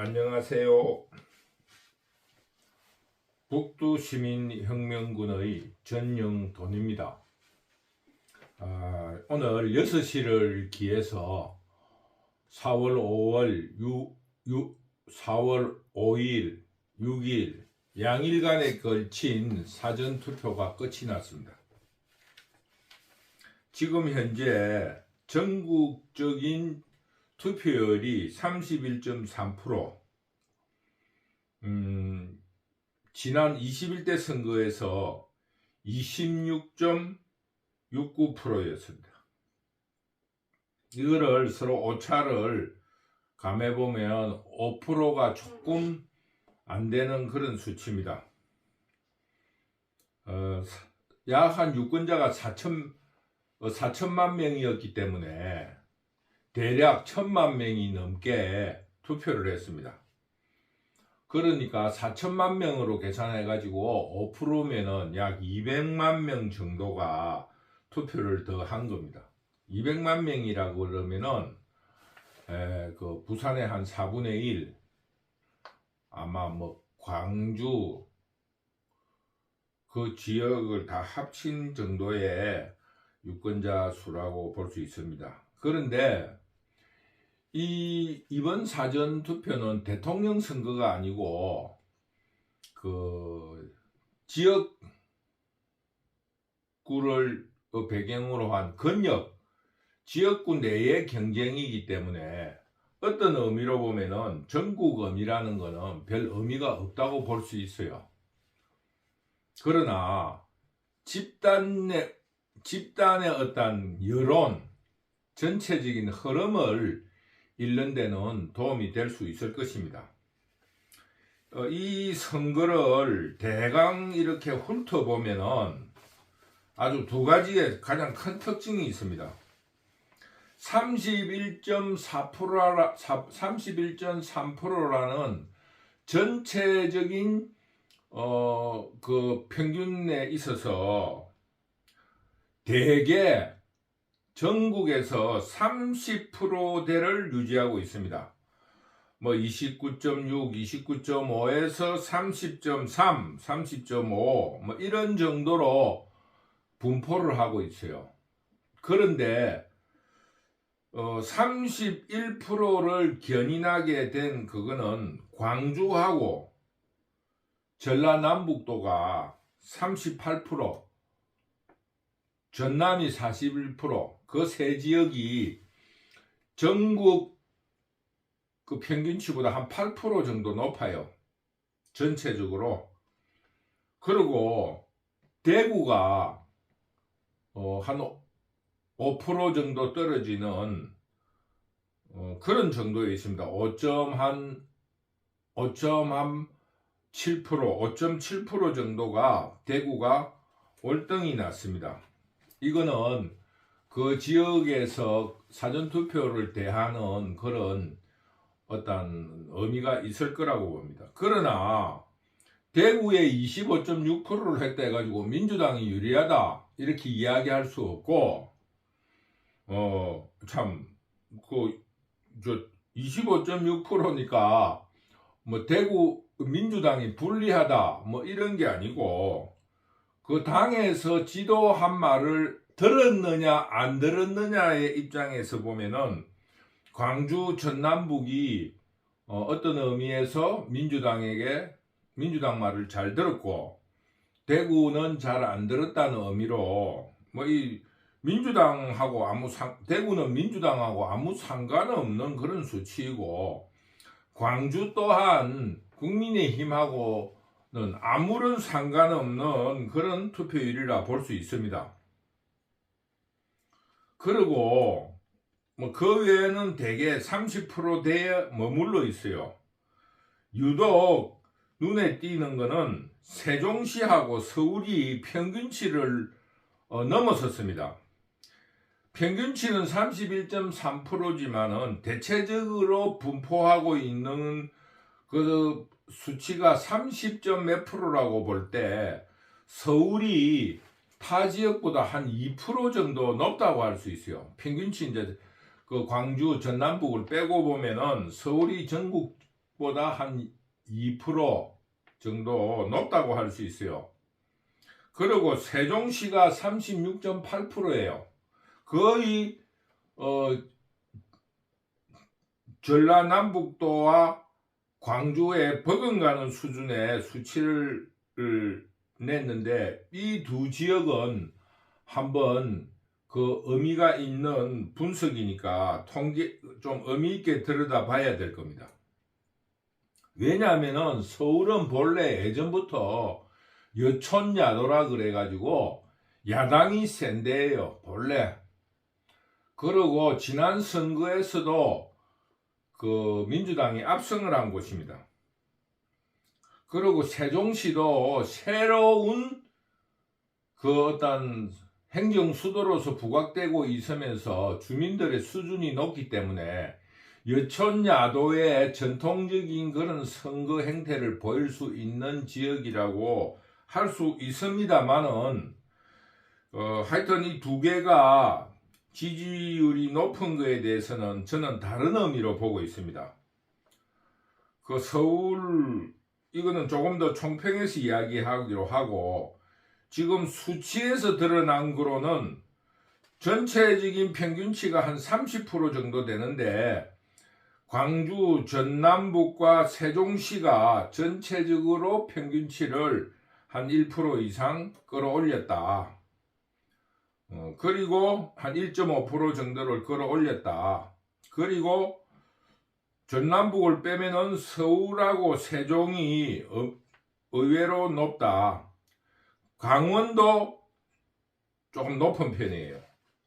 안녕하세요. 북두시민혁명군의 전영돈입니다. 오늘 6시를 기해서 4월 5일, 6일 양일간에 걸친 사전투표가 끝이 났습니다. 지금 현재 전국적인 투표율이 31.3%, 지난 21대 선거에서 26.69%였습니다. 이거를 서로 오차를 감해보면 5%가 조금 안 되는 그런 수치입니다. 약 한 유권자가 4천만 명이었기 때문에 대략 1,000만 명이 넘게 투표를 했습니다. 그러니까 4천만 명으로 계산해 가지고 5%면은 약 200만 명 정도가 투표를 더 한 겁니다. 200만 명이라고 그러면은 그 부산의 한 4분의 1, 아마 뭐 광주 그 지역을 다 합친 정도의 유권자 수라고 볼 수 있습니다. 그런데 이번 사전 투표는 대통령 선거가 아니고 그 지역구를 배경으로 한 권역 지역구 내의 경쟁이기 때문에 어떤 의미로 보면은 전국의미라는 거는 별 의미가 없다고 볼 수 있어요. 그러나 집단의 어떤 여론, 전체적인 흐름을 읽는 데는 도움이 될 수 있을 것입니다. 이 선거를 대강 이렇게 훑어보면은 아주 두 가지의 가장 큰 특징이 있습니다. 31.3%라는 전체적인 그 평균에 있어서 대개 전국에서 30%대를 유지하고 있습니다. 뭐 29.6, 29.5에서 30.3, 30.5 뭐 이런 정도로 분포를 하고 있어요. 그런데 31%를 견인하게 된 그거는 광주하고 전라남북도가 38%, 전남이 41%, 그 세 지역이 전국 그 평균치보다 한 8% 정도 높아요. 전체적으로. 그리고 대구가 한 5% 정도 떨어지는 그런 정도에 있습니다. 5.7% 정도가 대구가 월등히 낮습니다. 이거는 그 지역에서 사전투표를 대하는 그런 어떤 의미가 있을 거라고 봅니다. 그러나 대구에 25.6%를 했다 해가지고 민주당이 유리하다 이렇게 이야기할 수 없고 참 그 25.6%니까 뭐 대구 민주당이 불리하다 뭐 이런 게 아니고 그 당에서 지도한 말을 들었느냐 안 들었느냐의 입장에서 보면은 광주 전남북이 어떤 의미에서 민주당 말을 잘 들었고 대구는 잘 안 들었다는 의미로 뭐 이 민주당하고 대구는 민주당하고 아무 상관없는 그런 수치이고 광주 또한 국민의힘하고는 아무런 상관없는 그런 투표율이라 볼 수 있습니다. 그리고 뭐 그 외에는 대개 30%대에 머물러 있어요. 유독 눈에 띄는 거는 세종시하고 서울이 평균치를 넘어섰습니다. 평균치는 31.3%지만은 대체적으로 분포하고 있는 그 수치가 30점 몇 프로라고 볼 때 서울이 타 지역보다 한 2% 정도 높다고 할 수 있어요. 평균치 이제 그 광주 전남북을 빼고 보면은 서울이 전국 보다 한 2% 정도 높다고 할 수 있어요. 그리고 세종시가 36.8%예요. 거의 전라남북도와 광주에 버금가는 수준의 수치를 냈는데, 이 두 지역은 한번 그 의미가 있는 분석이니까 좀 의미 있게 들여다봐야 될 겁니다. 왜냐하면은 서울은 본래 예전부터 여촌야도라 그래가지고 야당이 센 데예요, 본래. 그리고 지난 선거에서도 그 민주당이 압승을 한 곳입니다. 그리고 세종시도 새로운 그 어떤 행정 수도로서 부각되고 있으면서 주민들의 수준이 높기 때문에 여촌야도의 전통적인 그런 선거 행태를 보일 수 있는 지역이라고 할 수 있습니다만은, 하여튼 이 두 개가 지지율이 높은 거에 대해서는 저는 다른 의미로 보고 있습니다. 그 서울, 이거는 조금 더 총평해서 이야기하기로 하고, 지금 수치에서 드러난 거로는 전체적인 평균치가 한 30% 정도 되는데, 광주, 전남북과 세종시가 전체적으로 평균치를 한 1% 이상 끌어올렸다. 그리고 한 1.5% 정도를 끌어올렸다. 그리고 전남북을 빼면은 서울하고 세종이 의외로 높다. 강원도 조금 높은 편이에요.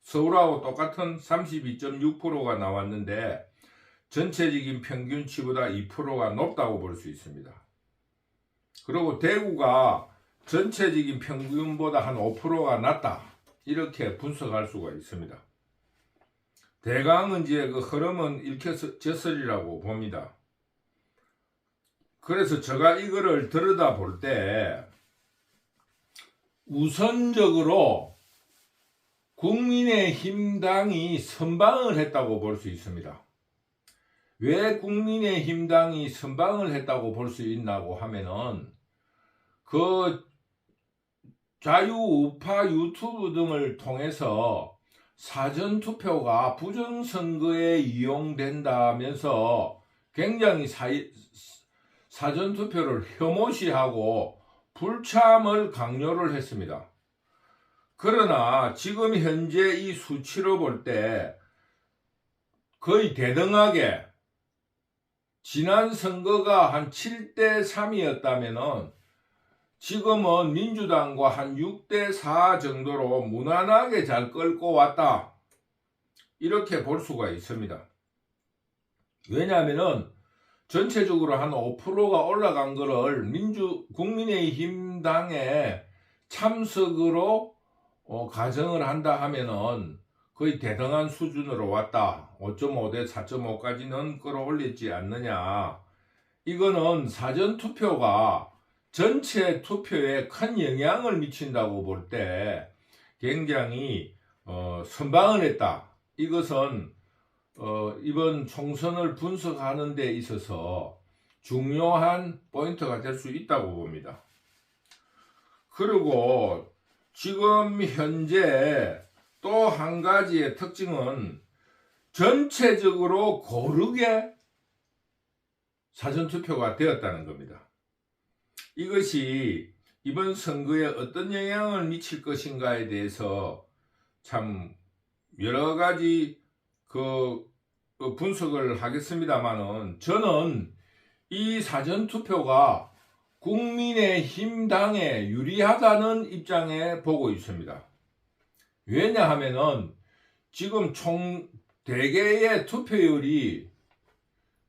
서울하고 똑같은 32.6%가 나왔는데 전체적인 평균치보다 2%가 높다고 볼 수 있습니다. 그리고 대구가 전체적인 평균보다 한 5%가 낮다, 이렇게 분석할 수가 있습니다. 대강은 이제 그 흐름은 일켜졌으리라고 봅니다. 그래서 제가 이거를 들여다 볼 때 우선적으로 국민의힘 당이 선방을 했다고 볼 수 있습니다. 왜 국민의힘 당이 선방을 했다고 볼 수 있나고 하면은, 그 자유우파 유튜브 등을 통해서 사전투표가 부정선거에 이용된다면서 굉장히 사전투표를 혐오시하고 불참을 강요를 했습니다. 그러나 지금 현재 이 수치로 볼 때 거의 대등하게, 지난 선거가 한 7대3이었다면은 지금은 민주당과 한 6대4 정도로 무난하게 잘 끌고 왔다, 이렇게 볼 수가 있습니다. 왜냐하면은 전체적으로 한 5%가 올라간 거를 국민의힘 당의 참석으로 가정을 한다 하면은 거의 대등한 수준으로 왔다. 5.5 대 4.5까지는 끌어올렸지 않느냐. 이거는 사전투표가 전체 투표에 큰 영향을 미친다고 볼 때 굉장히 선방을 했다. 이것은 이번 총선을 분석하는 데 있어서 중요한 포인트가 될 수 있다고 봅니다. 그리고 지금 현재 또 한 가지의 특징은 전체적으로 고르게 사전투표가 되었다는 겁니다. 이것이 이번 선거에 어떤 영향을 미칠 것인가에 대해서 참 여러 가지 분석을 하겠습니다만은, 저는 이 사전투표가 국민의힘 당에 유리하다는 입장에 보고 있습니다. 왜냐하면은 지금 총 대개의 투표율이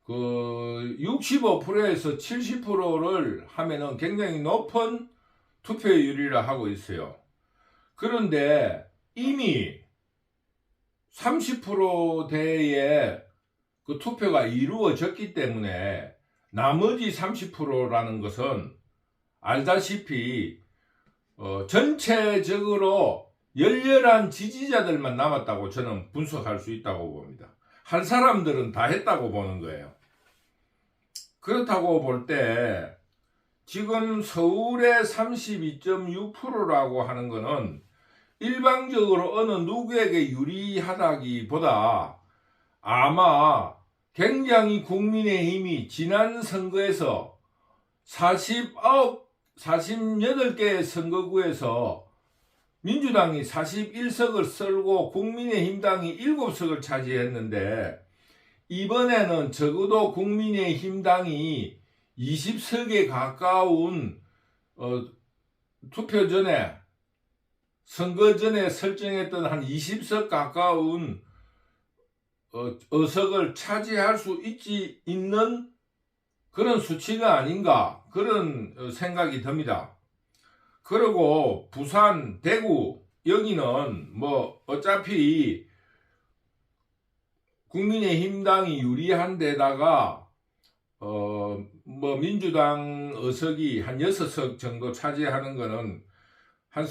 65%에서 70%를 하면은 굉장히 높은 투표율이라 하고 있어요. 그런데 이미 30%대의 그 투표가 이루어졌기 때문에 나머지 30%라는 것은 알다시피 전체적으로 열렬한 지지자들만 남았다고 저는 분석할 수 있다고 봅니다. 할 사람들은 다 했다고 보는 거예요. 그렇다고 볼 때 지금 서울의 32.6%라고 하는 것은 일방적으로 어느 누구에게 유리하다기보다 아마 굉장히 국민의힘이 지난 선거에서 48개의 선거구에서 민주당이 41석을 썰고 국민의힘당이 7석을 차지했는데 이번에는 적어도 국민의힘당이 20석에 가까운 투표 전에 선거 전에 설정했던 한 20석 가까운 의석을 차지할 수 있는 그런 수치가 아닌가 그런 생각이 듭니다. 그리고 부산, 대구 여기는 뭐 어차피 국민의힘당이 유리한 데다가 뭐 민주당 의석이 한 6석 정도 차지하는 거는 한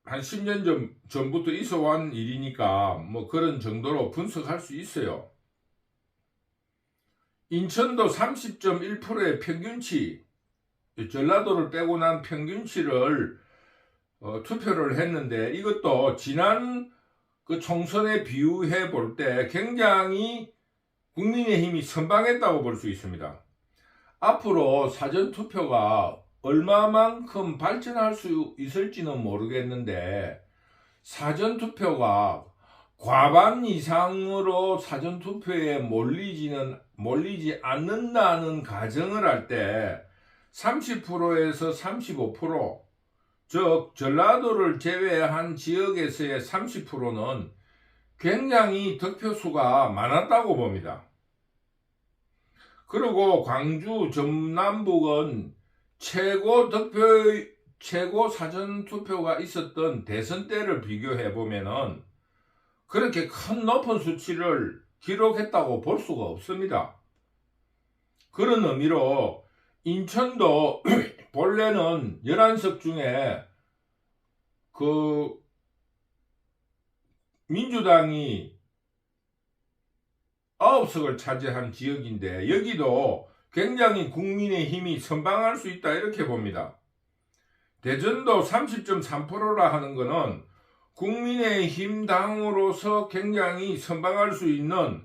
10년 전부터 있어온 일이니까 뭐 그런 정도로 분석할 수 있어요. 인천도 30.1%의 평균치, 전라도를 빼고 난 평균치를 투표를 했는데 이것도 지난 그 총선에 비유해 볼 때 굉장히 국민의힘이 선방했다고 볼 수 있습니다. 앞으로 사전투표가 얼마만큼 발전할 수 있을지는 모르겠는데 사전투표가 과반 이상으로 사전투표에 몰리지 않는다는 가정을 할 때 30%에서 35%, 즉 전라도를 제외한 지역에서의 30%는 굉장히 득표수가 많았다고 봅니다. 그리고 광주, 전남북은 최고 사전투표가 있었던 대선 때를 비교해 보면은 그렇게 큰 높은 수치를 기록했다고 볼 수가 없습니다. 그런 의미로 인천도 본래는 11석 중에 그 민주당이 9석을 차지한 지역인데 여기도 굉장히 국민의힘이 선방할 수 있다 이렇게 봅니다. 대전도 30.3%라 하는 것은 국민의힘 당으로서 굉장히 선방할 수 있는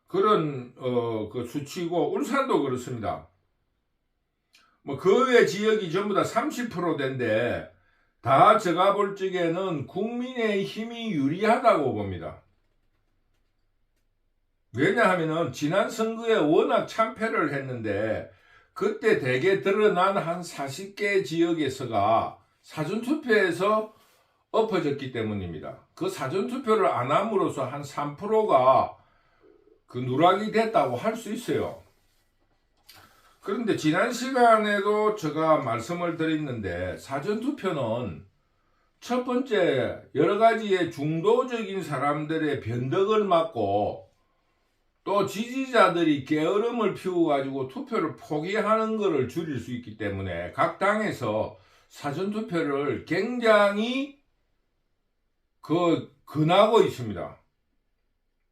그런 그 수치고 울산도 그렇습니다. 뭐 그 외 지역이 전부 다 30%대인데 다 제가 볼 적에는 국민의힘이 유리하다고 봅니다. 왜냐하면은 지난 선거에 워낙 참패를 했는데 그때 대개 드러난 한 40개 지역에서가 사전투표에서 엎어졌기 때문입니다. 그 사전투표를 안 함으로써 한 3%가 그 누락이 됐다고 할 수 있어요. 그런데 지난 시간에도 제가 말씀을 드렸는데 사전투표는 첫 번째 여러 가지의 중도적인 사람들의 변덕을 막고 또 지지자들이 게으름을 피워가지고 투표를 포기하는 것을 줄일 수 있기 때문에 각 당에서 사전투표를 굉장히 권하고 있습니다.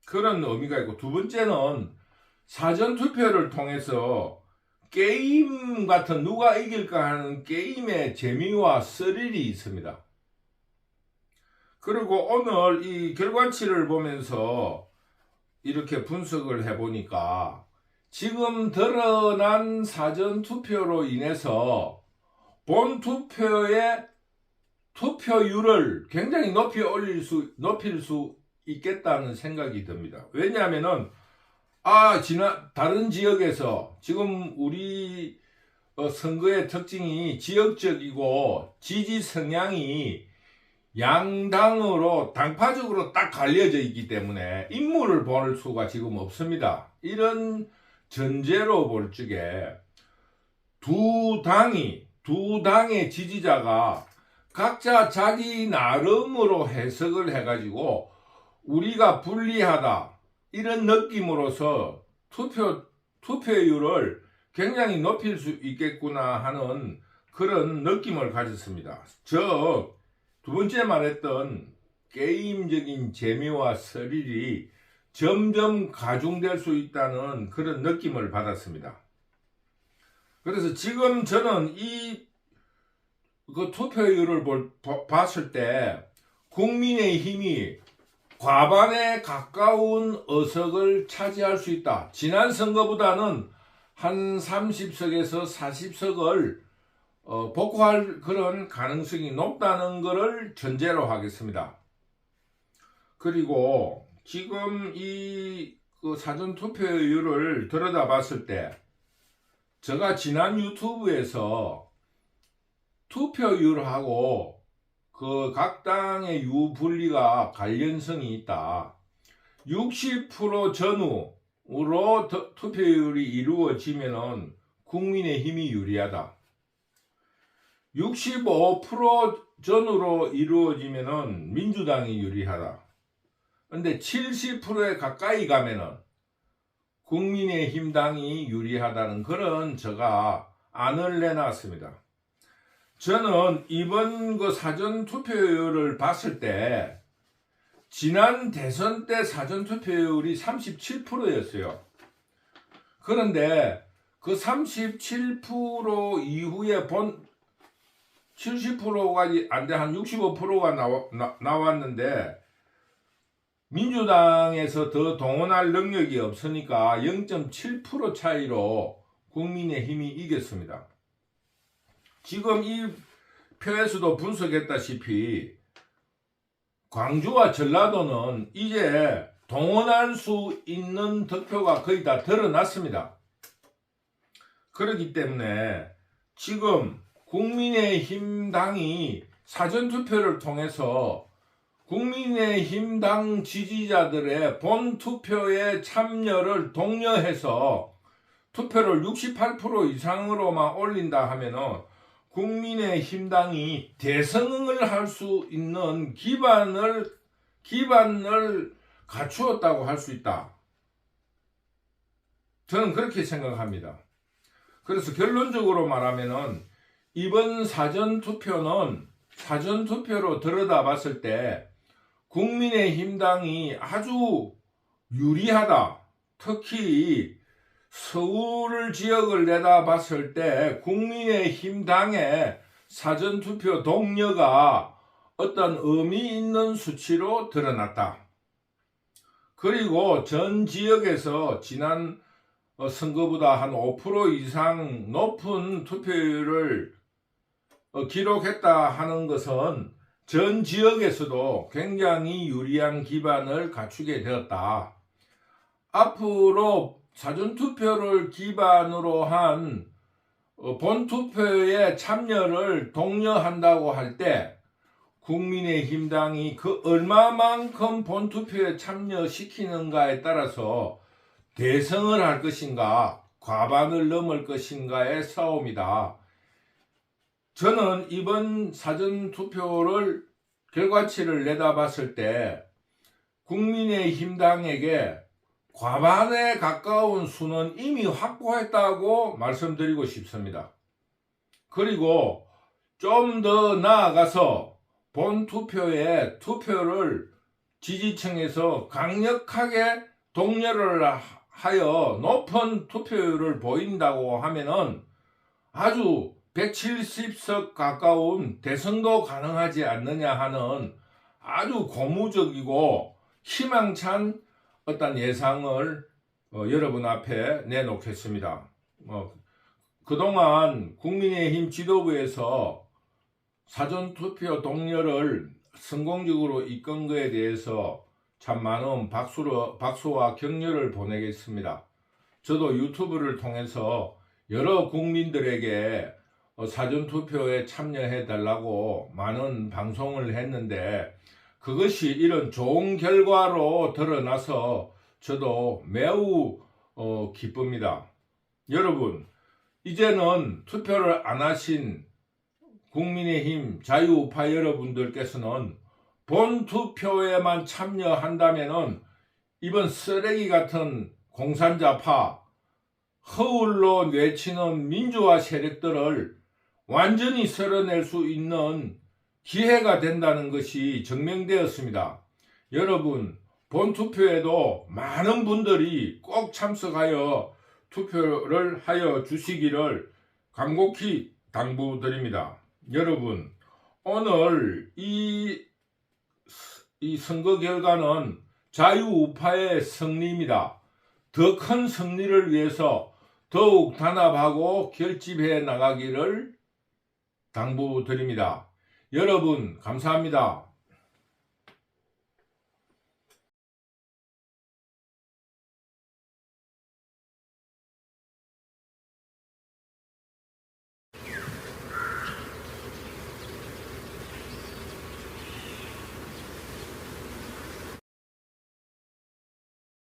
그런 의미가 있고 두 번째는 사전투표를 통해서 게임 같은 누가 이길까 하는 게임의 재미와 스릴이 있습니다. 그리고 오늘 이 결과치를 보면서 이렇게 분석을 해보니까 지금 드러난 사전투표로 인해서 본투표의 투표율을 굉장히 높일 수 있겠다는 생각이 듭니다. 왜냐하면은 다른 지역에서 지금 우리 선거의 특징이 지역적이고 지지 성향이 양당으로 당파적으로 딱 갈려져 있기 때문에 인물을 볼 수가 지금 없습니다. 이런 전제로 볼 적에 두 당의 지지자가 각자 자기 나름으로 해석을 해가지고 우리가 불리하다 이런 느낌으로서 투표율을 굉장히 높일 수 있겠구나 하는 그런 느낌을 가졌습니다. 두 번째 말했던 게임적인 재미와 스릴이 점점 가중될 수 있다는 그런 느낌을 받았습니다. 그래서 지금 저는 그 투표율을 봤을 때 국민의힘이 과반에 가까운 의석을 차지할 수 있다. 지난 선거보다는 한 30석에서 40석을 복구할 그런 가능성이 높다는 것을 전제로 하겠습니다. 그리고 지금 그 사전투표율을 들여다봤을 때 제가 지난 유튜브에서 투표율하고 그 각 당의 유불리가 관련성이 있다. 60% 전후로 투표율이 이루어지면은 국민의힘이 유리하다. 65% 전후로 이루어지면은 민주당이 유리하다. 근데 70%에 가까이 가면은 국민의힘 당이 유리하다는 그런 제가 안을 내놨습니다. 저는 이번 그 사전 투표율을 봤을 때 지난 대선 때 사전 투표율이 37%였어요. 그런데 그 37% 이후에 70%가 안 돼 한 65%가 나왔는데 민주당에서 더 동원할 능력이 없으니까 0.7% 차이로 국민의힘이 이겼습니다. 지금 이 표에서도 분석했다시피 광주와 전라도는 이제 동원할 수 있는 득표가 거의 다 드러났습니다. 그렇기 때문에 지금 국민의힘 당이 사전투표를 통해서 국민의힘 당 지지자들의 본투표에 참여를 독려해서 투표를 68% 이상으로만 올린다 하면은 국민의힘 당이 대선을 할 수 있는 기반을 갖추었다고 할 수 있다. 저는 그렇게 생각합니다. 그래서 결론적으로 말하면은 이번 사전투표는 사전투표로 들여다봤을 때 국민의힘 당이 아주 유리하다. 특히 서울 지역을 내다봤을 때 국민의힘 당의 사전투표 동료가 어떤 의미 있는 수치로 드러났다. 그리고 전 지역에서 지난 선거보다 한 5% 이상 높은 투표율을 기록했다 하는 것은 전 지역에서도 굉장히 유리한 기반을 갖추게 되었다. 앞으로 사전투표를 기반으로 한 본투표에 참여를 독려한다고 할 때 국민의힘 당이 그 얼마만큼 본투표에 참여시키는가에 따라서 대승을 할 것인가 과반을 넘을 것인가의 싸움이다. 저는 이번 사전투표를 결과치를 내다봤을 때 국민의힘 당에게 과반에 가까운 수는 이미 확보했다고 말씀드리고 싶습니다. 그리고 좀 더 나아가서 본투표에 투표를 지지층에서 강력하게 독려를 하여 높은 투표율을 보인다고 하면은 아주 170석 가까운 대선도 가능하지 않느냐 하는 아주 고무적이고 희망찬 어떤 예상을 여러분 앞에 내놓겠습니다. 그동안 국민의힘 지도부에서 사전투표 동료를 성공적으로 이끈 것에 대해서 참 많은 박수와 격려를 보내겠습니다. 저도 유튜브를 통해서 여러 국민들에게 사전투표에 참여해 달라고 많은 방송을 했는데 그것이 이런 좋은 결과로 드러나서 저도 매우 기쁩니다. 여러분, 이제는 투표를 안 하신 국민의힘 자유우파 여러분들께서는 본투표에만 참여한다면은 이번 쓰레기 같은 공산자파, 허울로 내치는 민주화 세력들을 완전히 쓸어낼 수 있는 기회가 된다는 것이 증명되었습니다. 여러분, 본투표에도 많은 분들이 꼭 참석하여 투표를 하여 주시기를 간곡히 당부드립니다. 여러분, 오늘 이 선거 결과는 자유우파의 승리입니다. 더 큰 승리를 위해서 더욱 단합하고 결집해 나가기를 당부드립니다. 여러분, 감사합니다.